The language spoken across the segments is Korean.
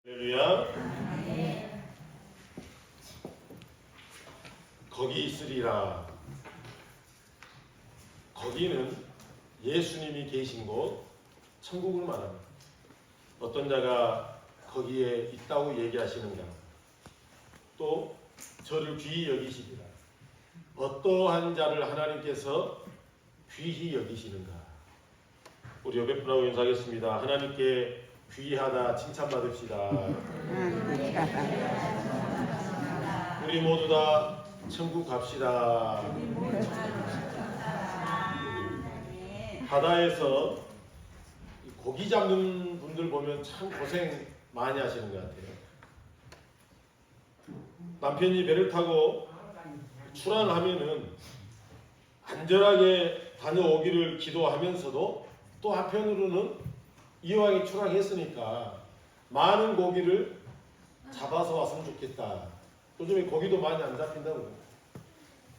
할렐루야. 거기 있으리라. 거기는 예수님이 계신 곳, 천국을 말합니다. 어떤 자가 거기에 있다고 얘기하시는가? 또 저를 귀히 여기시리라. 어떠한 자를 하나님께서 귀히 여기시는가? 우리 옆에 분하고 인사하겠습니다. 하나님께 귀하다 칭찬받읍시다. 우리 모두 다 천국 갑시다. 바다에서 고기 잡는 분들 보면 참 고생 많이 하시는 것 같아요. 남편이 배를 타고 출항하면은 안전하게 다녀오기를 기도하면서도 또 한편으로는 이왕에 출항했으니까 많은 고기를 잡아서 왔으면 좋겠다. 요즘에 고기도 많이 안 잡힌다고요.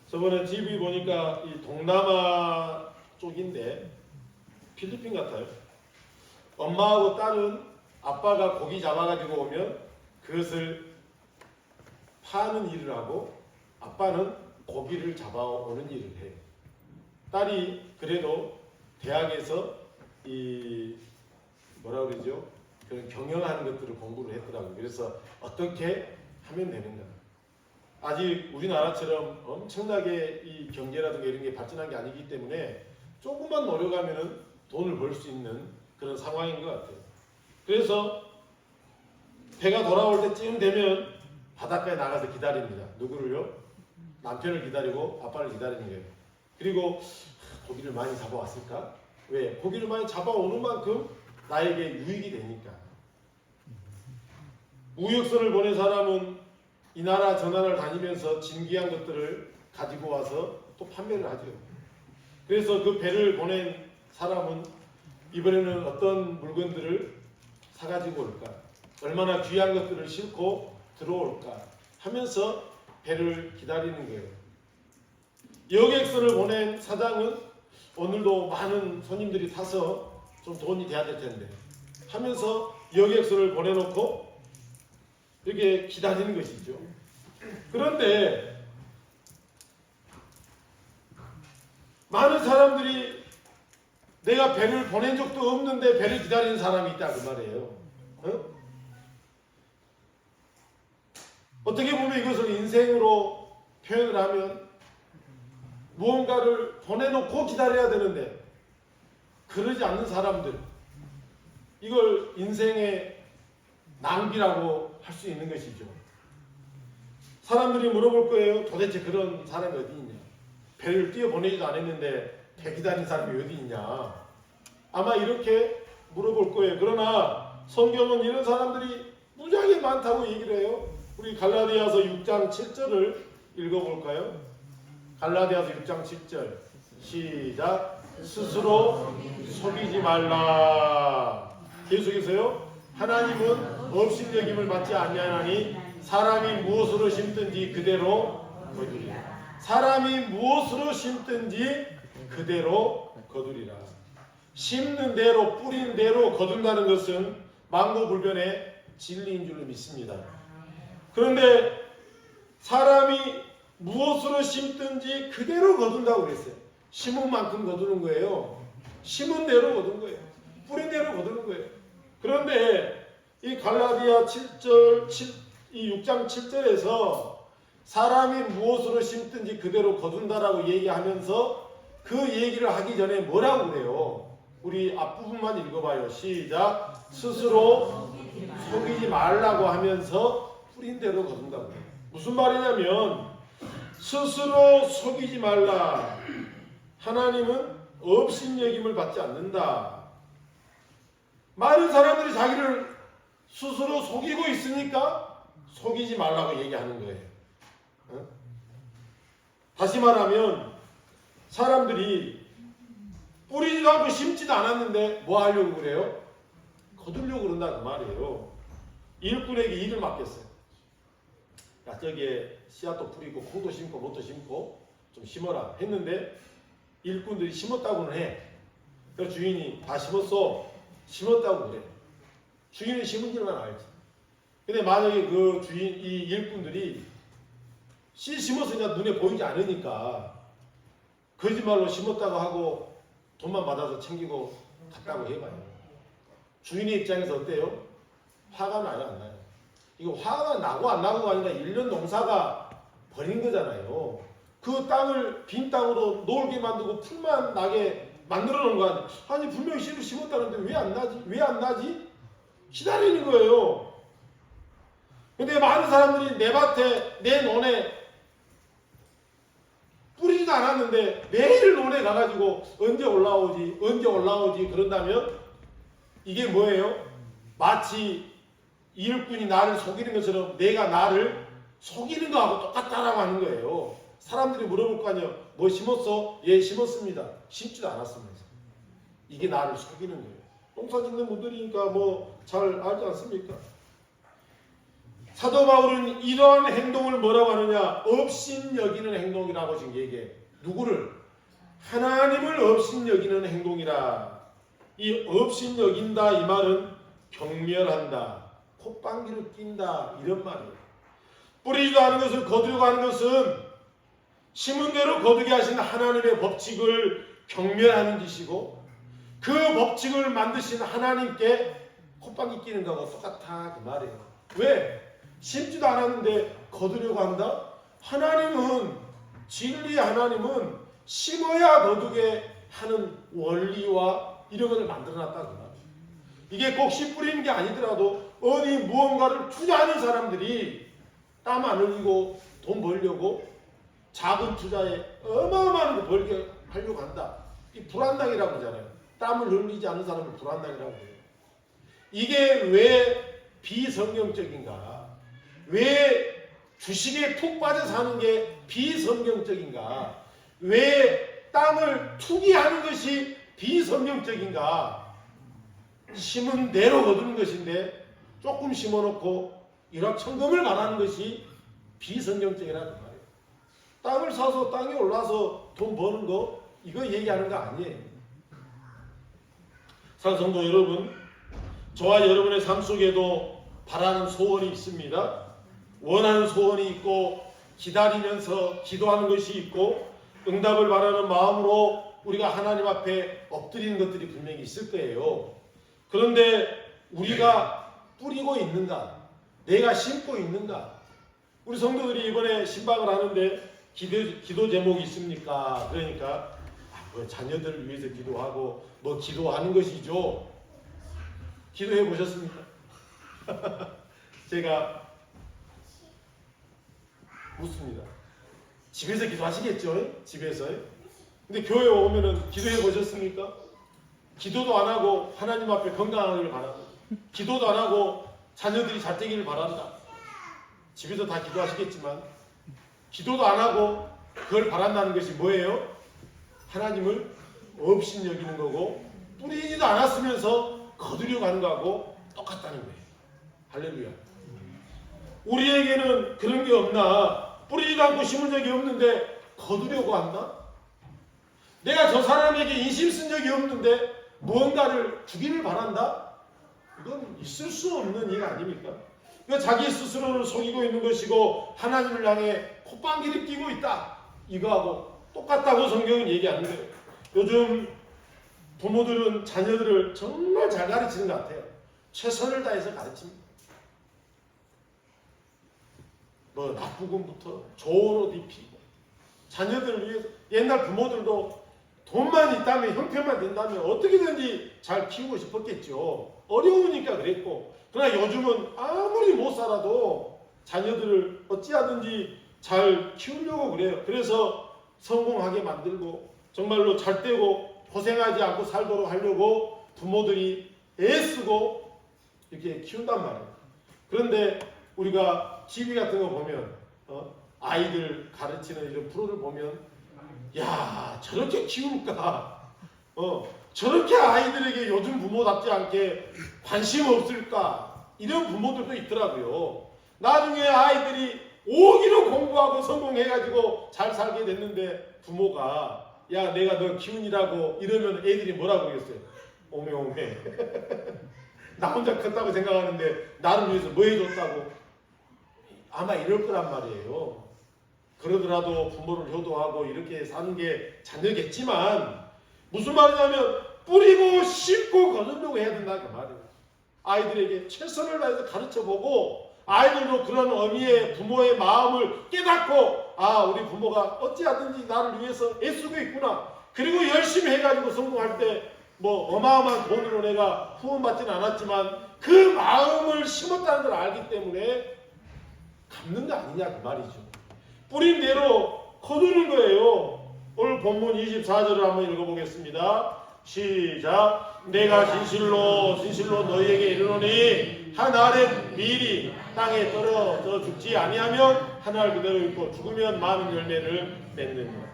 저번에 TV 보니까 이 동남아 쪽인데 필리핀 같아요. 엄마하고 딸은 아빠가 고기 잡아가지고 오면 그것을 파는 일을 하고 아빠는 고기를 잡아오는 일을 해요. 딸이 그래도 대학에서 이 뭐라 그러죠? 그런 경영하는 것들을 공부를 했더라고요. 그래서 어떻게 하면 되는가? 아직 우리나라처럼 엄청나게 이 경제라든가 이런 게 발전한 게 아니기 때문에 조금만 노력하면은 돈을 벌 수 있는 그런 상황인 것 같아요. 그래서 배가 돌아올 때쯤 되면 바닷가에 나가서 기다립니다. 누구를요? 남편을 기다리고 아빠를 기다리는 거예요. 그리고 고기를 많이 잡아왔을까? 왜? 고기를 많이 잡아오는 만큼 나에게 유익이 되니까. 우역선을 보낸 사람은 이 나라 저 나라를 다니면서 진귀한 것들을 가지고 와서 또 판매를 하죠. 그래서 그 배를 보낸 사람은 이번에는 어떤 물건들을 사가지고 올까? 얼마나 귀한 것들을 싣고 들어올까? 하면서 배를 기다리는 거예요. 여객선을 보낸 사장은 오늘도 많은 손님들이 타서 좀 돈이 돼야 될 텐데 하면서 여객선을 보내놓고 이렇게 기다리는 것이죠. 그런데 많은 사람들이 내가 배를 보낸 적도 없는데 배를 기다리는 사람이 있다 그 말이에요. 어떻게 보면 이것을 인생으로 표현을 하면 무언가를 보내놓고 기다려야 되는데 그러지 않는 사람들, 이걸 인생의 낭비라고 할 수 있는 것이죠. 사람들이 물어볼 거예요. 도대체 그런 사람이 어디 있냐? 배를 띄워보내지도 않았는데 배 기다리는 사람이 어디 있냐? 아마 이렇게 물어볼 거예요. 그러나 성경은 이런 사람들이 무지하게 많다고 얘기를 해요. 우리 갈라디아서 6장 7절을 읽어볼까요? 갈라디아서 6장 7절 시작. 스스로 속이지 말라. 계속해서요. 하나님은 업신여김을 받지 아니하나니 사람이 무엇으로 심든지 그대로 거두리라. 사람이 무엇으로 심든지 그대로 거두리라. 심는 대로 뿌린 대로 거둔다는 것은 만고불변의 진리인 줄로 믿습니다. 그런데 사람이 무엇으로 심든지 그대로 거둔다고 그랬어요. 심은 만큼 거두는 거예요. 심은 대로 거둔 거예요. 뿌린 대로 거두는 거예요. 그런데 이 갈라디아 7절, 이 6장 7절에서 사람이 무엇으로 심든지 그대로 거둔다라고 얘기하면서 그 얘기를 하기 전에 뭐라고 그래요? 우리 앞부분만 읽어봐요. 시작. 스스로 속이지 말라고 하면서 뿌린 대로 거둔다고 해요. 무슨 말이냐면 스스로 속이지 말라. 하나님은 업신여김을 받지 않는다. 많은 사람들이 자기를 스스로 속이고 있으니까 속이지 말라고 얘기하는 거예요. 다시 말하면 사람들이 뿌리지도 않고 심지도 않았는데 뭐 하려고 그래요? 거두려고 그런다는 말이에요. 일꾼에게 일을 맡겼어요. 야, 저기에 씨앗도 뿌리고 콩도 심고 뭣도 심고 좀 심어라 했는데 일꾼들이 심었다고는 해. 그래서 주인이 다 심었어. 심었다고 그래. 주인이 심은 줄만 알지. 근데 만약에 그 주인, 이 일꾼들이 씨 심었으니까 눈에 보이지 않으니까 거짓말로 심었다고 하고 돈만 받아서 챙기고 갔다고 해봐요. 주인의 입장에서 어때요? 화가 나요, 안 나요? 이거 화가 나고 안 나고가 아니라 1년 농사가 버린 거잖아요. 그 땅을 빈 땅으로 놀게 만들고 풀만 나게 만들어 놓은 거 아니에요. 아니 분명히 씨를 심었다는데 왜 안 나지? 왜 안 나지? 기다리는 거예요. 근데 많은 사람들이 내 밭에, 내 논에 뿌리지도 않았는데 매일 논에 가가지고 언제 올라오지? 언제 올라오지? 그런다면 이게 뭐예요? 마치 일꾼이 나를 속이는 것처럼 내가 나를 속이는 거하고 똑같다라고 하는 거예요. 사람들이 물어볼 거 아니에요. 뭐 심었어? 예, 심었습니다. 심지도 않았으면서. 이게 나를 속이는 거예요. 농사 짓는 분들이니까 뭐 잘 알지 않습니까? 사도 바울은 이러한 행동을 뭐라고 하느냐? 업신여기는 행동이라고 지금 얘기해. 누구를? 하나님을 업신여기는 행동이라. 이 업신여긴다 이 말은 경멸한다, 콧방귀를 낀다 이런 말이에요. 뿌리지도 않은 것을 거두려고 하는 것은 심은 대로 거두게 하신 하나님의 법칙을 경멸하는 짓이고 그 법칙을 만드신 하나님께 콧방귀 끼는 거하고 똑같아 그 말이에요. 왜? 심지도 않았는데 거두려고 한다? 하나님은 진리의 하나님은 심어야 거두게 하는 원리와 이런 것을 만들어놨다 그 말이에요. 이게 꼭 씨 뿌리는 게 아니더라도 어디 무언가를 투자하는 사람들이 땀 안 흘리고 돈 벌려고 작은 투자에 어마어마한 거 벌게 하려고 한다. 이 불안당이라고 하잖아요. 땀을 흘리지 않는 사람을 불안당이라고 해요. 이게 왜 비성경적인가? 왜 주식에 푹 빠져 사는 게 비성경적인가? 왜 땀을 투기하는 것이 비성경적인가? 심은 대로 거두는 것인데 조금 심어놓고 일확천금을 바라는 것이 비성경적이라는 말이에요. 땅을 사서 땅에 올라서 돈 버는 거 이거 얘기하는 거 아니에요. 사랑성도 여러분, 저와 여러분의 삶 속에도 바라는 소원이 있습니다. 원하는 소원이 있고 기다리면서 기도하는 것이 있고 응답을 바라는 마음으로 우리가 하나님 앞에 엎드리는 것들이 분명히 있을 거예요. 그런데 우리가 뿌리고 있는가? 내가 심고 있는가? 우리 성도들이 이번에 신방을 하는데 기도 제목이 있습니까? 그러니까 뭐 자녀들을 위해서 기도하고 뭐 기도하는 것이죠. 기도해 보셨습니까? 제가 묻습니다. 집에서 기도하시겠죠? 집에서. 근데 교회 오면은 기도해 보셨습니까? 기도도 안 하고 하나님 앞에 건강하기를 바란다. 기도도 안 하고 자녀들이 잘 되기를 바란다. 집에서 다 기도하시겠지만 기도도 안 하고 그걸 바란다는 것이 뭐예요? 하나님을 없인 여기는 거고 뿌리지도 않았으면서 거두려고 하는 거하고 똑같다는 거예요. 할렐루야. 우리에게는 그런 게 없나? 뿌리지도 않고 심은 적이 없는데 거두려고 한다? 내가 저 사람에게 인심 쓴 적이 없는데 무언가를 주기를 바란다? 이건 있을 수 없는 일 아닙니까? 자기 스스로를 속이고 있는 것이고 하나님을 향해 콧방귀를 끼고 있다. 이거하고 똑같다고 성경은 얘기하는데 요즘 부모들은 자녀들을 정말 잘 가르치는 것 같아요. 최선을 다해서 가르칩니다. 뭐 나쁘금부터 좋은 옷 입히고 자녀들을 위해서 옛날 부모들도 돈만 있다면 형편만 된다면 어떻게든지 잘 키우고 싶었겠죠. 어려우니까 그랬고 그러나 요즘은 아무리 못 살아도 자녀들을 어찌하든지 잘 키우려고 그래요. 그래서 성공하게 만들고 정말로 잘 되고 고생하지 않고 살도록 하려고 부모들이 애쓰고 이렇게 키운단 말이에요. 그런데 우리가 TV 같은 거 보면 아이들 가르치는 이런 프로를 보면 야 저렇게 키울까? 저렇게 아이들에게 요즘 부모답지 않게 관심 없을까? 이런 부모들도 있더라고요. 나중에 아이들이 오기로 공부하고 성공해가지고 잘 살게 됐는데 부모가 야 내가 너 키운이라고 이러면 애들이 뭐라고 하겠어요? 오메오메 나 혼자 컸다고 생각하는데 나를 위해서 뭐 해줬다고 아마 이럴 거란 말이에요. 그러더라도 부모를 효도하고 이렇게 사는 게 자녀겠지만 무슨 말이냐면 뿌리고 심고 거두려고 해야 된다 그 말이에요. 아이들에게 최선을 다해서 가르쳐보고 아이들도 그런 어미의 부모의 마음을 깨닫고 아 우리 부모가 어찌하든지 나를 위해서 애쓰고 있구나. 그리고 열심히 해가지고 성공할 때 뭐 어마어마한 돈으로 내가 후원받지는 않았지만 그 마음을 심었다는 걸 알기 때문에 갚는 거 아니냐 그 말이죠. 뿌린 대로 거두는 거예요. 오늘 본문 24절을 한번 읽어보겠습니다. 시작. 내가 진실로 진실로 너희에게 이르노니 한 알의 밀이 땅에 떨어져 죽지 아니하면 한 알 그대로 있고 죽으면 많은 열매를 맺느니라.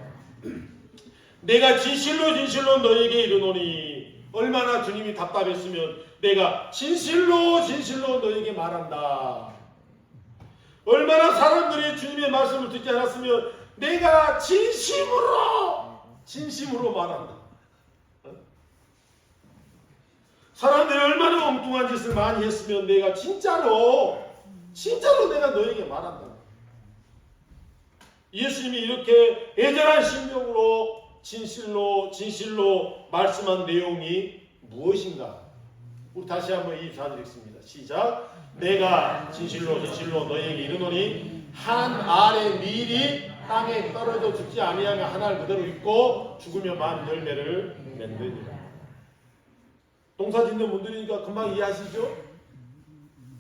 내가 진실로 진실로 너희에게 이르노니 얼마나 주님이 답답했으면 내가 진실로 진실로 너희에게 말한다. 얼마나 사람들이 주님의 말씀을 듣지 않았으면 내가 진심으로 말한다. 사람들이 얼마나 엉뚱한 짓을 많이 했으면 내가 진짜로 내가 너에게 말한다. 예수님이 이렇게 애절한 심령으로 진실로 말씀한 내용이 무엇인가? 우리 다시 한번 24절 읽습니다. 시작. 내가 진실로 너희에게 이르노니 한 알의 밀이 땅에 떨어져 죽지 아니하면 한 알 그대로 있고 죽으면 많은 열매를 맺느니라. 농사 짓는 분들이니까 금방 이해하시죠?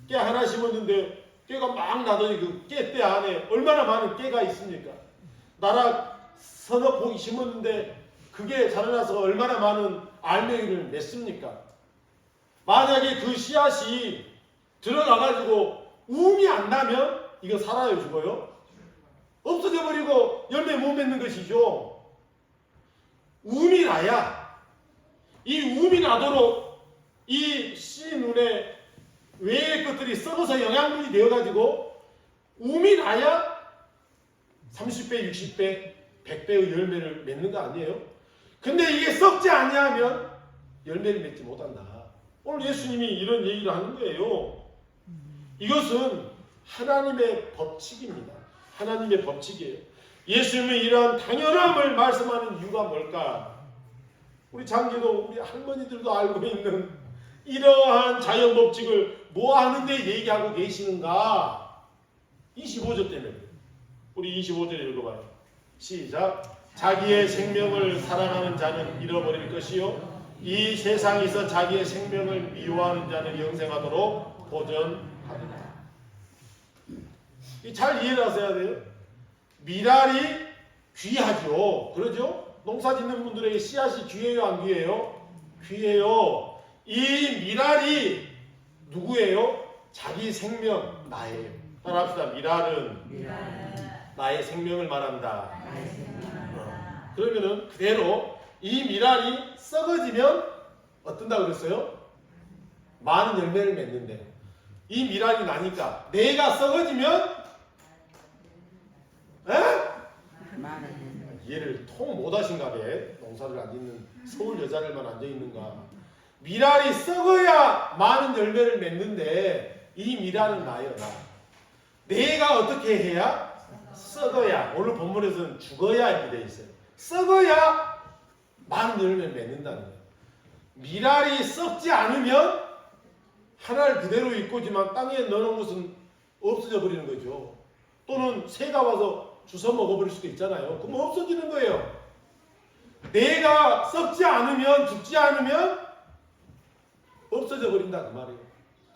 깨 하나 심었는데 깨가 막 나더니 그 깨대 안에 얼마나 많은 깨가 있습니까? 나락 서너 포기 심었는데 그게 자라나서 얼마나 많은 알맹이를 맺습니까? 만약에 그 씨앗이 들어가가지고 움이 안 나면 이거 살아요 죽어요? 없어져 버리고 열매 못 맺는 것이죠. 움이 나야 이 움이 나도록 이 씨 눈에 외의 것들이 썩어서 영양분이 되어가지고 움이 나야 30배, 60배, 100배의 열매를 맺는 거 아니에요? 근데 이게 썩지 아니하면 열매를 맺지 못한다. 오늘 예수님이 이런 얘기를 하는 거예요. 이것은 하나님의 법칙입니다. 하나님의 법칙이에요. 예수님이 이러한 당연함을 말씀하는 이유가 뭘까? 우리 장기도 우리 할머니들도 알고 있는 이러한 자연 법칙을 뭐 하는데 얘기하고 계시는가? 25절 때문에. 우리 25절 읽어봐요. 시작. 자기의 생명을 사랑하는 자는 잃어버릴 것이요 이 세상에서 자기의 생명을 미워하는 자는 영생하도록 보전하리라. 잘 이해를 하셔야 돼요. 미랄이 귀하죠. 그러죠? 농사 짓는 분들에게 씨앗이 귀해요, 안 귀해요? 귀해요. 이 미랄이 누구예요? 자기 생명, 나예요. 따라합시다. 미랄은 나의 생명을 말한다. 그러면은 그대로 이 미랄이 썩어지면 어떤다 그랬어요? 많은 열매를 맺는데 이 미랄이 나니까 내가 썩어지면 이해를 통 못하신가 봐. 농사를 안 짓는 서울 여자들만 앉아있는가. 미랄이 썩어야 많은 열매를 맺는데 이 미랄은 나요. 나. 내가 어떻게 해야? 썩어야. 오늘 본문에서는 죽어야 이렇게 되어 있어요. 썩어야 많은 열매를 맺는다는 거예요. 미랄이 썩지 않으면 하나를 그대로 있고지만 땅에 넣어놓은 것은 없어져 버리는 거죠. 또는 새가 와서 주워 먹어버릴 수도 있잖아요. 그럼 없어지는 거예요. 내가 썩지 않으면 죽지 않으면 없어져 버린다 그 말이에요.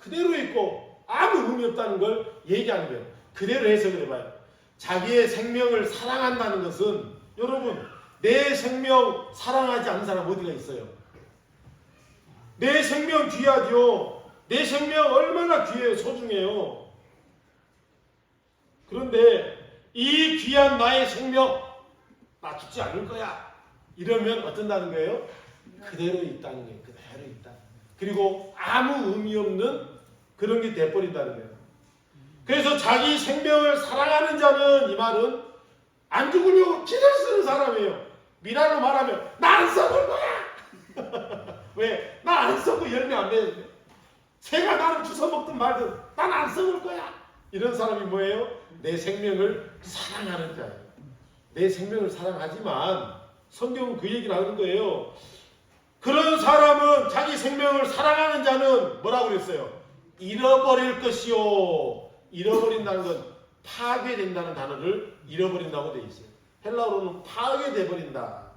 그대로 있고 아무 의미 없다는 걸 얘기하는 거예요. 그대로 해석을 해봐요. 자기의 생명을 사랑한다는 것은 여러분 내 생명 사랑하지 않는 사람 어디가 있어요? 내 생명 귀하죠. 내 생명 얼마나 귀해요. 소중해요. 그런데 이 귀한 나의 생명 나 죽지 않을 거야 이러면 어떤다는 거예요? 그대로 있다는 거예요. 그대로 있다. 그리고 아무 의미 없는 그런 게 돼버린다는 거예요. 그래서 자기 생명을 사랑하는 자는 이 말은 안 죽으려고 기를 쓰는 사람이에요. 미랄로 말하면 나 안 썩을 거야. 왜? 나 안 썩고 열매 안 맺는데 새가 나를 주워 먹든 말든 난 안 썩을 거야. 이런 사람이 뭐예요? 내 생명을 사랑하는 자예요. 내 생명을 사랑하지만 성경은 그 얘기를 하는 거예요. 그런 사람은 자기 생명을 사랑하는 자는 뭐라고 그랬어요? 잃어버릴 것이요. 잃어버린다는 건 파괴된다는 단어를 잃어버린다고 되어 있어요. 헬라어로는 파괴돼 버린다.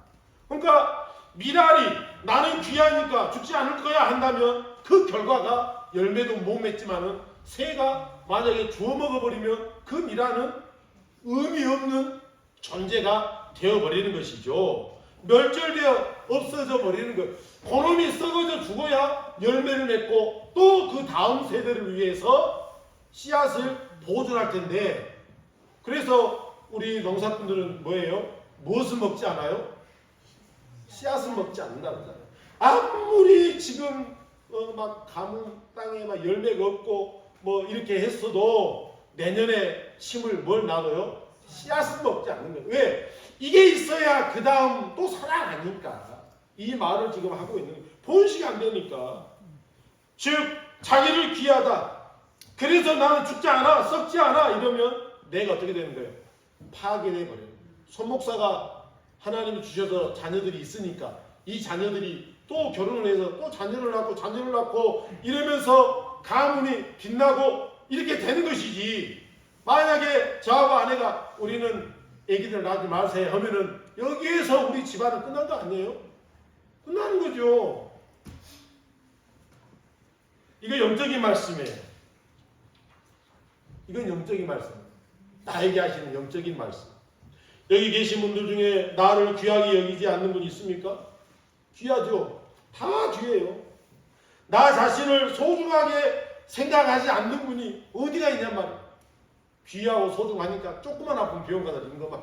그러니까 미랄이 나는 귀하니까 죽지 않을 거야 한다면 그 결과가 열매도 못 맺지만은 새가 만약에 주워 먹어버리면 그 미랄은 의미 없는 존재가 되어버리는 것이죠. 멸절되어 없어져 버리는 것. 그놈이 썩어져 죽어야 열매를 맺고 또 그 다음 세대를 위해서 씨앗을 보존할 텐데, 그래서 우리 농사꾼들은 뭐예요? 무엇을 먹지 않아요? 씨앗을 먹지 않는다고 하잖아요. 아무리 지금 막 가뭄 땅에 막 열매가 없고 뭐 이렇게 했어도 내년에 심을 뭘 놔둬요? 씨앗을 먹지 않는 거예요. 왜? 이게 있어야 그 다음 또 살아가니까. 이 말을 지금 하고 있는 거예요. 본식이 안 되니까. 즉 자기를 귀하다, 그래서 나는 죽지 않아, 썩지 않아 이러면 내가 어떻게 되는 거예요? 파괴돼 버려요. 손 목사가 하나님이 주셔서 자녀들이 있으니까 이 자녀들이 또 결혼을 해서 또 자녀를 낳고 이러면서 가문이 빛나고 이렇게 되는 것이지. 만약에 저하고 아내가 우리는 애기들 낳지 마세요 하면은 여기에서 우리 집안은 끝난 거 아니에요? 끝나는 거죠. 이거 영적인 말씀이에요. 이건 영적인 말씀. 나에게 하시는 영적인 말씀. 여기 계신 분들 중에 나를 귀하게 여기지 않는 분 있습니까? 귀하죠. 다 귀해요. 나 자신을 소중하게 생각하지 않는 분이 어디가 있냔 말이에요. 귀하고 소중하니까 조그만 아픈 병원 가서 임금만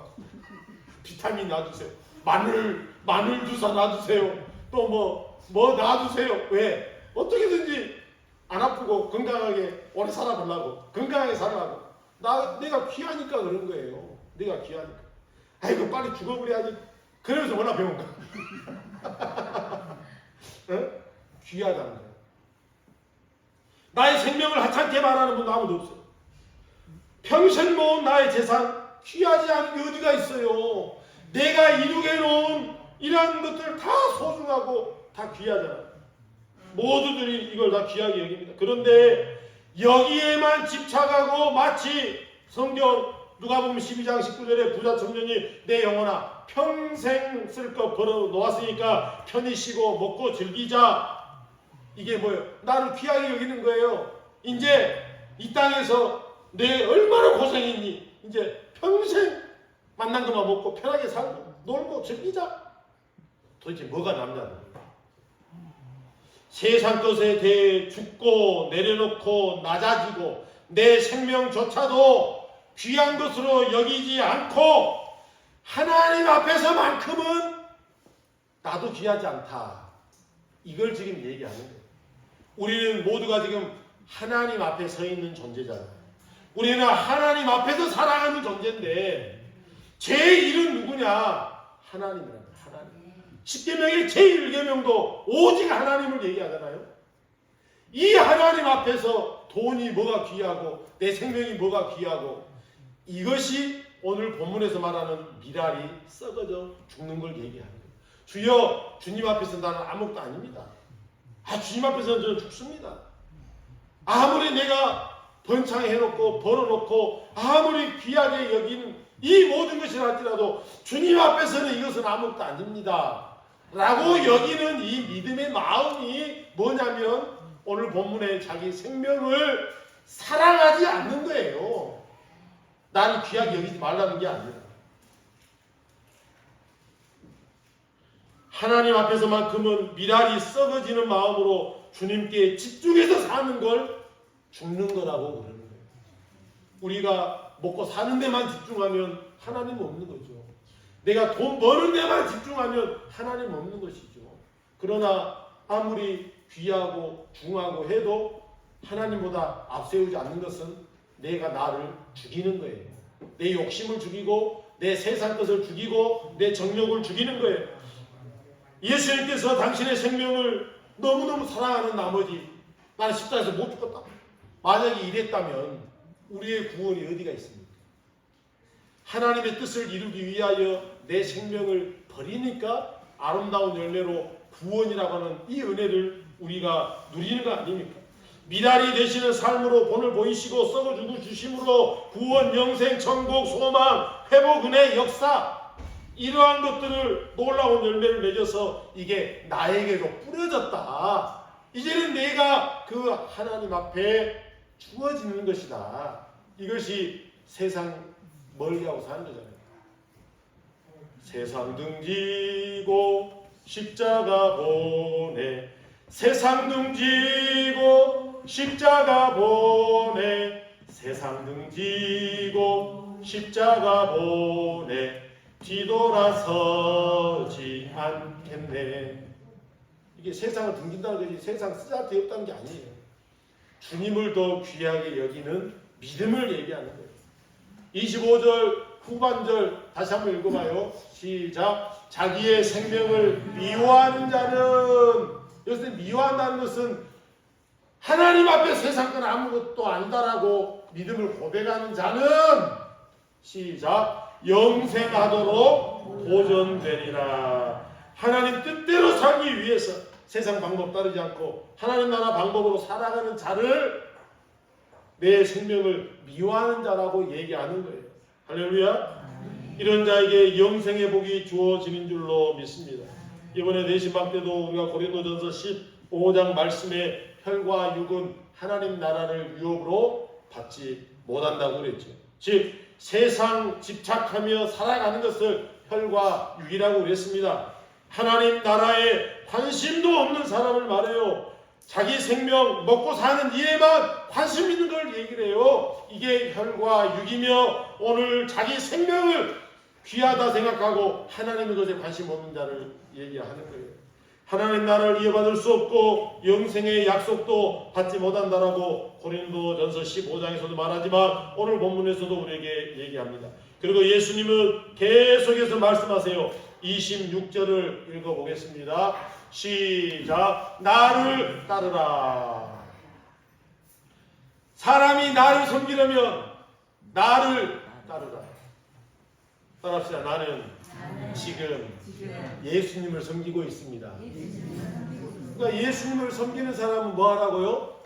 비타민 놔주세요. 마늘 주사 놔주세요. 또 뭐 놔주세요. 왜? 어떻게든지 안 아프고 건강하게 오래 살아보려고, 건강하게 살아가고. 내가 귀하니까 그런 거예요. 내가 귀하니까. 아이고 빨리 죽어버려야지. 그러면서 워낙 병원 가. 어? 귀하다는 거예요. 나의 생명을 하찮게 말하는 분도 아무도 없어요. 평생 모은 나의 재산 귀하지 않은 게 어디가 있어요. 내가 이루게 놓은 이러한 것들 다 소중하고 다 귀하잖아요. 모두들이 이걸 다 귀하게 여깁니다. 그런데 여기에만 집착하고 마치 성경 누가복음 12장 19절에 부자 청년이 내 영혼아 평생 쓸 거 벌어 놓았으니까 편히 쉬고 먹고 즐기자. 이게 뭐예요? 나를 귀하게 여기는 거예요. 이제 이 땅에서 내 얼마나 고생했니? 이제 평생 만난 것만 먹고 편하게 살고 놀고 즐기자. 도대체 뭐가 남냐는. 세상 것에 대해 죽고 내려놓고 낮아지고 내 생명조차도 귀한 것으로 여기지 않고 하나님 앞에서만큼은 나도 귀하지 않다. 이걸 지금 얘기하는 거예요. 우리는 모두가 지금 하나님 앞에 서 있는 존재잖아요. 우리는 하나님 앞에서 살아가는 존재인데 제1은 누구냐? 하나님이라는 거예요. 하나님. 10계명의 제1계명도 오직 하나님을 얘기하잖아요. 이 하나님 앞에서 돈이 뭐가 귀하고 내 생명이 뭐가 귀하고, 이것이 오늘 본문에서 말하는 미랄이 썩어져 죽는 걸 얘기하는 거예요. 주여, 주님 앞에서 나는 아무것도 아닙니다. 주님 앞에서는 저는 죽습니다. 아무리 내가 번창해놓고 벌어놓고 아무리 귀하게 여기는 이 모든 것이 할지라도 주님 앞에서는 이것은 아무것도 아닙니다 라고 여기는 이 믿음의 마음이 뭐냐면 오늘 본문에 자기 생명을 사랑하지 않는 거예요. 나를 귀하게 여기지 말라는 게 아니라 하나님 앞에서만큼은 미랄이 썩어지는 마음으로 주님께 집중해서 사는 걸 죽는 거라고 그러는 거예요. 우리가 먹고 사는 데만 집중하면 하나님 없는 거죠. 내가 돈 버는 데만 집중하면 하나님 없는 것이죠. 그러나 아무리 귀하고 중하고 해도 하나님보다 앞세우지 않는 것은 내가 나를 죽이는 거예요. 내 욕심을 죽이고 내 세상 것을 죽이고 내 정욕을 죽이는 거예요. 예수님께서 당신의 생명을 너무너무 사랑하는 나머지 나는 십자가에서 못 죽었다. 만약에 이랬다면 우리의 구원이 어디가 있습니까? 하나님의 뜻을 이루기 위하여 내 생명을 버리니까 아름다운 열매로 구원이라고 하는 이 은혜를 우리가 누리는 거 아닙니까? 미랄이 되시는 삶으로 본을 보이시고 썩어주고 주심으로 구원, 영생, 천국, 소망, 회복, 은혜, 역사 이러한 것들을 놀라운 열매를 맺어서 이게 나에게도 뿌려졌다. 이제는 내가 그 하나님 앞에 주어지는 것이다. 이것이 세상 멀게 하고 사는 거잖아요. 세상 등지고 십자가 보내, 세상 등지고 십자가 보내, 세상 등지고 십자가 보내, 뒤돌아서지 않겠네. 이게 세상을 등진다는 것이 세상 쓰잘데 없다는 게 아니에요. 주님을 더 귀하게 여기는 믿음을 얘기하는 거예요. 25절 후반절 다시 한번 읽어봐요. 시작. 자기의 생명을 미워하는 자는, 여기서 미워한다는 것은 하나님 앞에 세상 건 아무것도 아니다라고 믿음을 고백하는 자는 시작. 영생하도록 보존되리라. 하나님 뜻대로 살기 위해서 세상 방법 따르지 않고 하나님 나라 방법으로 살아가는 자를 내 생명을 미워하는 자라고 얘기하는 거예요. 할렐루야. 이런 자에게 영생의 복이 주어지는 줄로 믿습니다. 이번에 내신방 때도 우리가 고린도전서 15장 말씀에 혈과 육은 하나님 나라를 유업으로 받지 못한다고 그랬죠. 즉 세상 집착하며 살아가는 것을 혈과 육이라고 그랬습니다. 하나님 나라에 관심도 없는 사람을 말해요. 자기 생명 먹고 사는 일에만 관심 있는 걸 얘기를 해요. 이게 혈과 육이며 오늘 자기 생명을 귀하다 생각하고 하나님의 것에 관심 없는 자를 얘기하는 거예요. 하나님 나라를 이어받을 수 없고 영생의 약속도 받지 못한다라고 고린도전서 15장에서도 말하지만 오늘 본문에서도 우리에게 얘기합니다. 그리고 예수님은 계속해서 말씀하세요. 26절을 읽어보겠습니다. 시작. 나를 따르라. 사람이 나를 섬기려면 나를 따르라. 따라합시다. 나는 지금 예수님을 섬기고 있습니다. 그러니까 예수님을 섬기는 사람은 뭐 하라고요?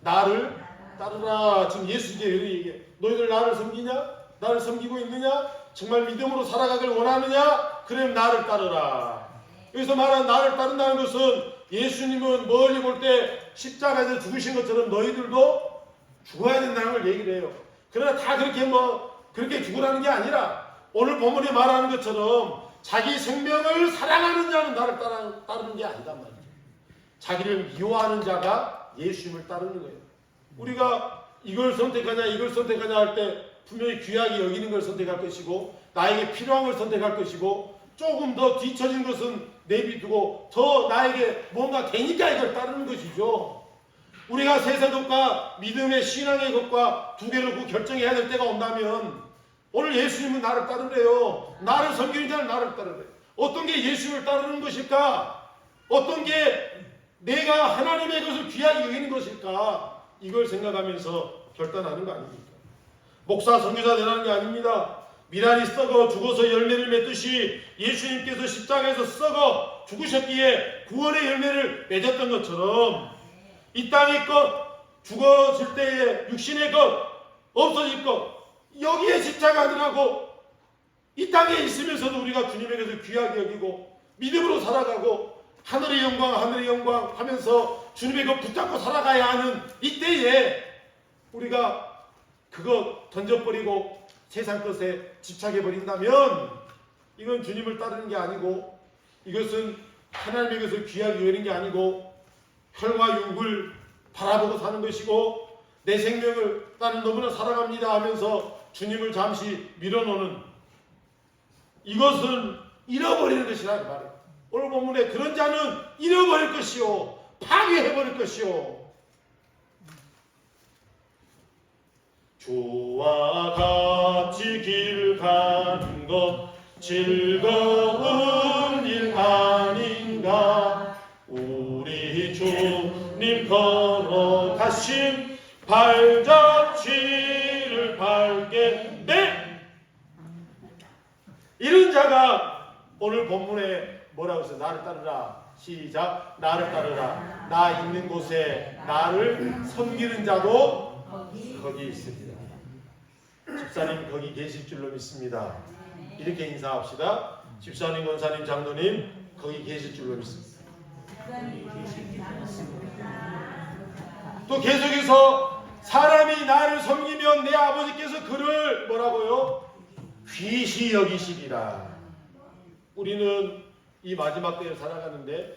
나를 따르라. 지금 예수님께 얘기해. 너희들 나를 섬기냐? 나를 섬기고 있느냐? 정말 믿음으로 살아가길 원하느냐? 그럼 나를 따르라. 여기서 말하는 나를 따른다는 것은 예수님은 멀리 볼 때 십자가에서 죽으신 것처럼 너희들도 죽어야 된다는 걸 얘기를 해요. 그러나 다 그렇게 죽으라는 게 아니라 오늘 본문이 말하는 것처럼 자기 생명을 사랑하는 자는 나를 따르는 게 아니단 말이죠. 자기를 미워하는 자가 예수님을 따르는 거예요. 우리가 이걸 선택하냐 이걸 선택하냐 할 때 분명히 귀하게 여기는 걸 선택할 것이고 나에게 필요한 걸 선택할 것이고 조금 더 뒤처진 것은 내비두고 더 나에게 뭔가 되니까 이걸 따르는 것이죠. 우리가 세상 것과 믿음의 신앙의 것과 두 개를 놓고 결정해야 될 때가 온다면 오늘 예수님은 나를 따르래요. 나를 섬기는 자는 나를 따르래. 어떤 게 예수님을 따르는 것일까? 어떤 게 내가 하나님의 것을 귀하게 여기는 것일까? 이걸 생각하면서 결단하는 거 아닙니까? 목사 선교사 되라는 게 아닙니다. 미랄이 썩어 죽어서 열매를 맺듯이 예수님께서 십자가에서 썩어 죽으셨기에 구원의 열매를 맺었던 것처럼 이 땅의 것, 죽어질 때의 육신의 것, 없어질 것 여기에 집착하느라고 이 땅에 있으면서도 우리가 주님의 것을 귀하게 여기고 믿음으로 살아가고 하늘의 영광 하면서 주님의 것 붙잡고 살아가야 하는 이때에 우리가 그거 던져버리고 세상 것에 집착해버린다면 이건 주님을 따르는 게 아니고 이것은 하나님의 것을 귀하게 여기는 게 아니고 혈과 육을 바라보고 사는 것이고 내 생명을 나는 너무나 사랑합니다 하면서 주님을 잠시 밀어놓는 이것은 잃어버리는 것이라는 말이에요. 오늘 본문에 그런 자는 잃어버릴 것이요 파괴해버릴 것이요 주와 같이 길 가는 것 즐거운 일 아닌가 우리 주님 걸어가심 발자취를 밟게 돼. 이런 자가 오늘 본문에 뭐라고 했어요? 나를 따르라. 시작. 나를 따르라. 나 있는 곳에 나를 섬기는 자도 거기 있습니다. 집사님 거기 계실 줄로 믿습니다. 이렇게 인사합시다. 집사님, 권사님, 장로님 거기 계실 줄로 믿습니다. 또 계속해서 사람이 나를 섬기면 내 아버지께서 그를 뭐라고요? 귀시 여기시리라. 우리는 이 마지막 때를 살아가는데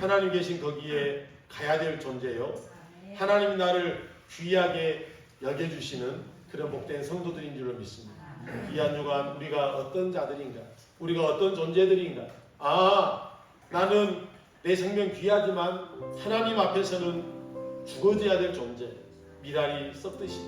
하나님 계신 거기에 가야 될 존재요. 하나님이 나를 귀하게 여겨주시는 그런 복된 성도들인 줄로 믿습니다. 이 한 주간 우리가 어떤 자들인가? 우리가 어떤 존재들인가? 나는 내 생명 귀하지만 하나님 앞에서는 죽어져야 될 존재. 미랄이 썩듯이.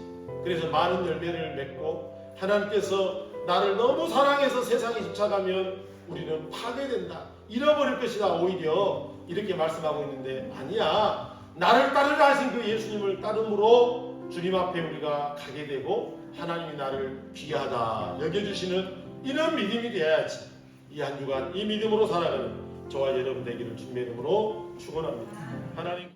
그래서 많은 열매를 맺고 하나님께서 나를 너무 사랑해서 세상에 집착하면 우리는 파괴된다. 잃어버릴 것이다. 오히려 이렇게 말씀하고 있는데 아니야. 나를 따르라 하신 그 예수님을 따름으로 주님 앞에 우리가 가게 되고 하나님이 나를 귀하다 여겨주시는 이런 믿음이 되어야지. 이 한 주간 이 믿음으로 살아가는 저와 여러분 되기를 주님의 이름으로 축원합니다. 하나님